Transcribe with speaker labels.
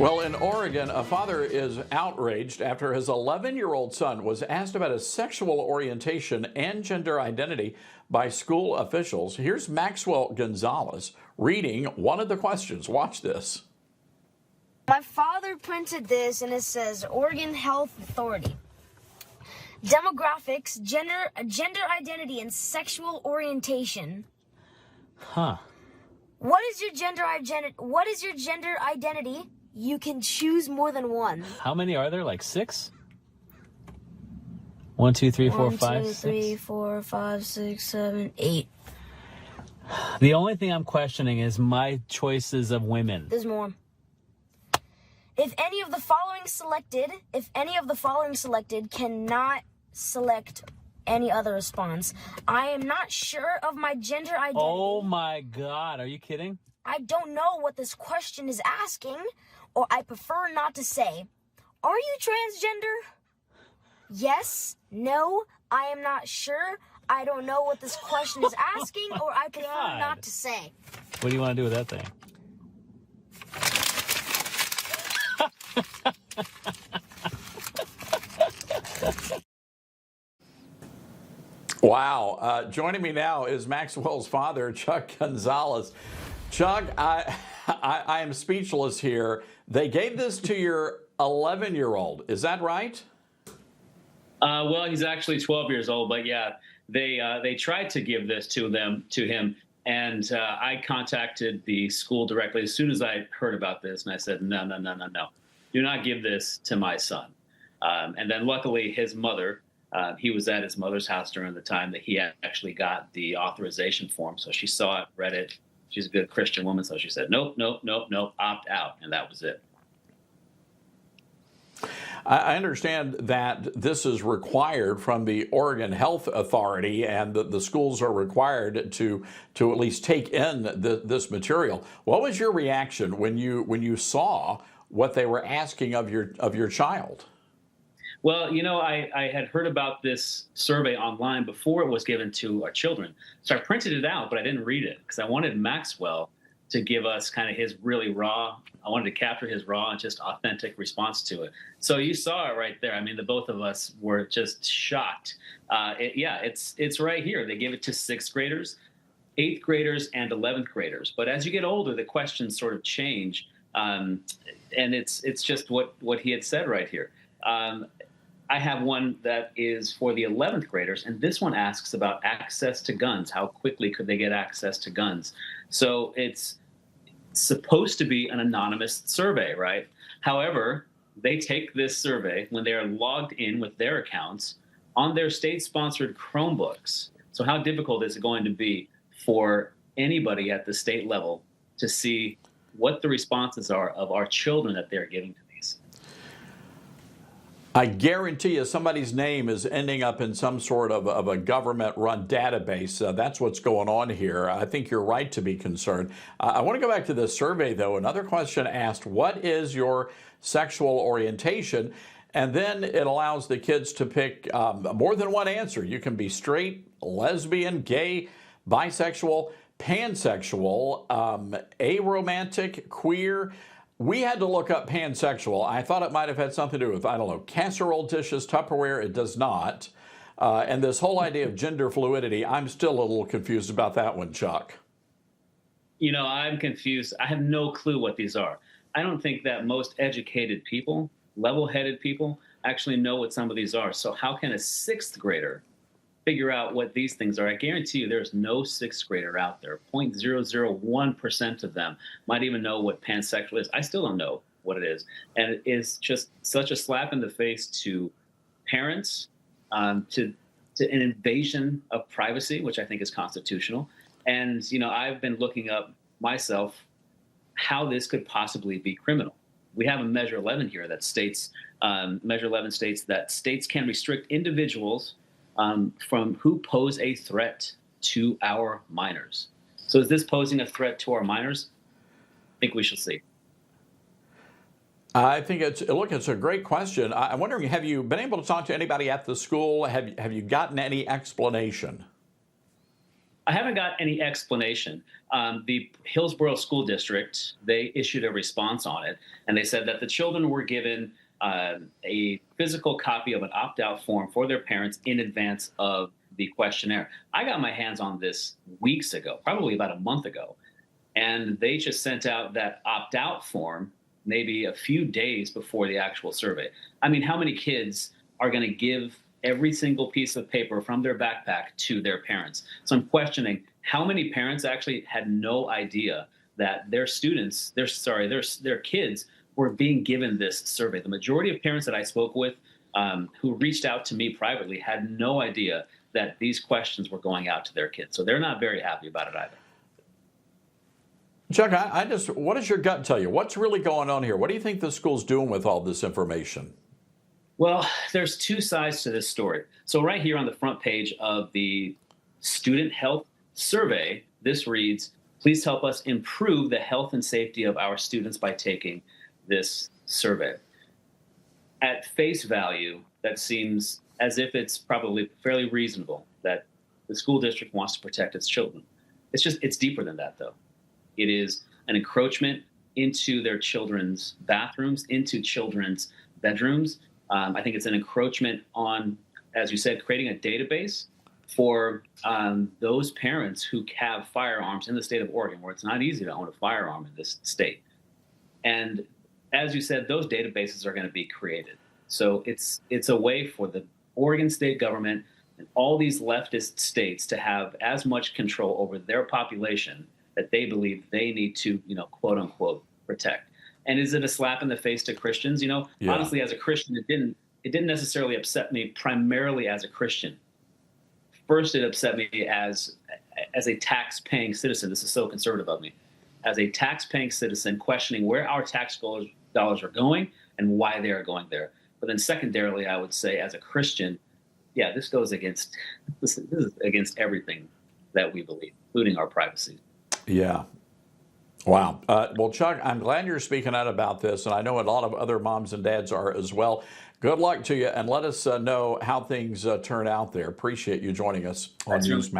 Speaker 1: Well, in Oregon, a father is outraged after his 11-year-old son was asked about his sexual orientation and gender identity by school officials. Here's Maxwell Gonzalez reading one of the questions. Watch this.
Speaker 2: My father printed this, and it says Oregon Health Authority. Demographics, gender identity, and sexual orientation.
Speaker 3: Huh.
Speaker 2: What is your gender identity? You can choose more than one.
Speaker 3: How many are there? Like 6? 1, 2, 3, 4, 5,
Speaker 2: 1, 2,
Speaker 3: 6.
Speaker 2: 3, 4, 5, 6, 7, 8.
Speaker 3: The only thing I'm questioning is my choices of women.
Speaker 2: There's more. If any of the following selected, cannot select any other response. I am not sure of my gender identity.
Speaker 3: Oh my God, are you kidding?
Speaker 2: I don't know what this question is asking, or I prefer not to say. Are you transgender? Yes, no, I am not sure. I don't know what this question is asking, or I prefer not to say.
Speaker 3: What do you want to do with that thing?
Speaker 1: Wow. Joining me now is Maxwell's father, Chuck Gonzalez. Chuck, I am speechless here. They gave this to your 11-year-old. Is that right?
Speaker 4: Well, he's actually 12 years old, but yeah, they tried to give this to him, and I contacted the school directly as soon as I heard about this, and I said, no, do not give this to my son. And then luckily his mother, he was at his mother's house during the time that he actually got the authorization form, so she saw it, read it. She's a good Christian woman, so she said, nope, opt out, and that was it.
Speaker 1: I understand that this is required from the Oregon Health Authority, and the schools are required to at least take in this material. What was your reaction when you saw what they were asking of your child?
Speaker 4: Well, you know, I had heard about this survey online before it was given to our children. So I printed it out, but I didn't read it because I wanted Maxwell to give us kind of his really raw, I wanted to capture his raw and just authentic response to it. So you saw it right there. I mean, the both of us were just shocked. It's right here. They gave it to 6th graders, 8th graders, and 11th graders. But as you get older, the questions sort of change. And it's just what he had said right here. I have one that is for the 11th graders, and this one asks about access to guns. How quickly could they get access to guns? So it's supposed to be an anonymous survey, right? However, they take this survey when they are logged in with their accounts on their state-sponsored Chromebooks. So how difficult is it going to be for anybody at the state level to see what the responses are of our children that they're giving to these?
Speaker 1: I guarantee you somebody's name is ending up in some sort of a government-run database. That's what's going on here. I think you're right to be concerned. I want to go back to this survey, though. Another question asked, what is your sexual orientation? And then it allows the kids to pick more than one answer. You can be straight, lesbian, gay, bisexual, pansexual, aromantic, queer. We had to look up pansexual. I thought it might have had something to do with, I don't know, casserole dishes, Tupperware. It does not. And this whole idea of gender fluidity, I'm still a little confused about that one, Chuck.
Speaker 4: You know, I'm confused. I have no clue what these are. I don't think that most educated people, level-headed people, actually know what some of these are. So how can a 6th grader figure out what these things are? I guarantee you there's no 6th grader out there. 0.001% of them might even know what pansexual is. I still don't know what it is. And it is just such a slap in the face to parents, to an invasion of privacy, which I think is constitutional. And, you know, I've been looking up myself how this could possibly be criminal. We have a Measure 11 here that states, Measure 11 states that states can restrict individuals from who pose a threat to our minors. So is this posing a threat to our minors? I think we shall see.
Speaker 1: I think it's a great question. I'm wondering, have you been able to talk to anybody at the school? Have you gotten any explanation?
Speaker 4: I haven't got any explanation. The Hillsborough School District, they issued a response on it, and they said that the children were given a physical copy of an opt-out form for their parents in advance of the questionnaire. I got my hands on this weeks ago, probably about a month ago, and they just sent out that opt-out form maybe a few days before the actual survey. I mean, how many kids are going to give every single piece of paper from their backpack to their parents? So I'm questioning how many parents actually had no idea that their students, their kids were being given this survey. The majority of parents that I spoke with who reached out to me privately had no idea that these questions were going out to their kids. So they're not very happy about it either.
Speaker 1: Chuck, what does your gut tell you? What's really going on here? What do you think the school's doing with all this information?
Speaker 4: Well, there's two sides to this story. So right here on the front page of the Student Health Survey, this reads, "Please help us improve the health and safety of our students by taking this survey." At face value, that seems as if it's probably fairly reasonable that the school district wants to protect its children. It's deeper than that, though. It is an encroachment into their children's bathrooms, into children's bedrooms. I think it's an encroachment on, as you said, creating a database for those parents who have firearms in the state of Oregon, where it's not easy to own a firearm in this state. And as you said, those databases are going to be created. So it's a way for the Oregon state government and all these leftist states to have as much control over their population that they believe they need to, quote unquote, protect. And is it a slap in the face to Christians? Yeah. Honestly, as a Christian, it didn't necessarily upset me primarily as a Christian. First, it upset me as a tax-paying citizen. This is so conservative of me. As a tax-paying citizen, questioning where our tax dollars are going and why they are going there. But then secondarily, I would say as a Christian, yeah, this is against everything that we believe, including our privacy.
Speaker 1: Yeah. Wow. Well, Chuck, I'm glad you're speaking out about this, and I know a lot of other moms and dads are as well. Good luck to you, and let us know how things turn out there. Appreciate you joining us on News.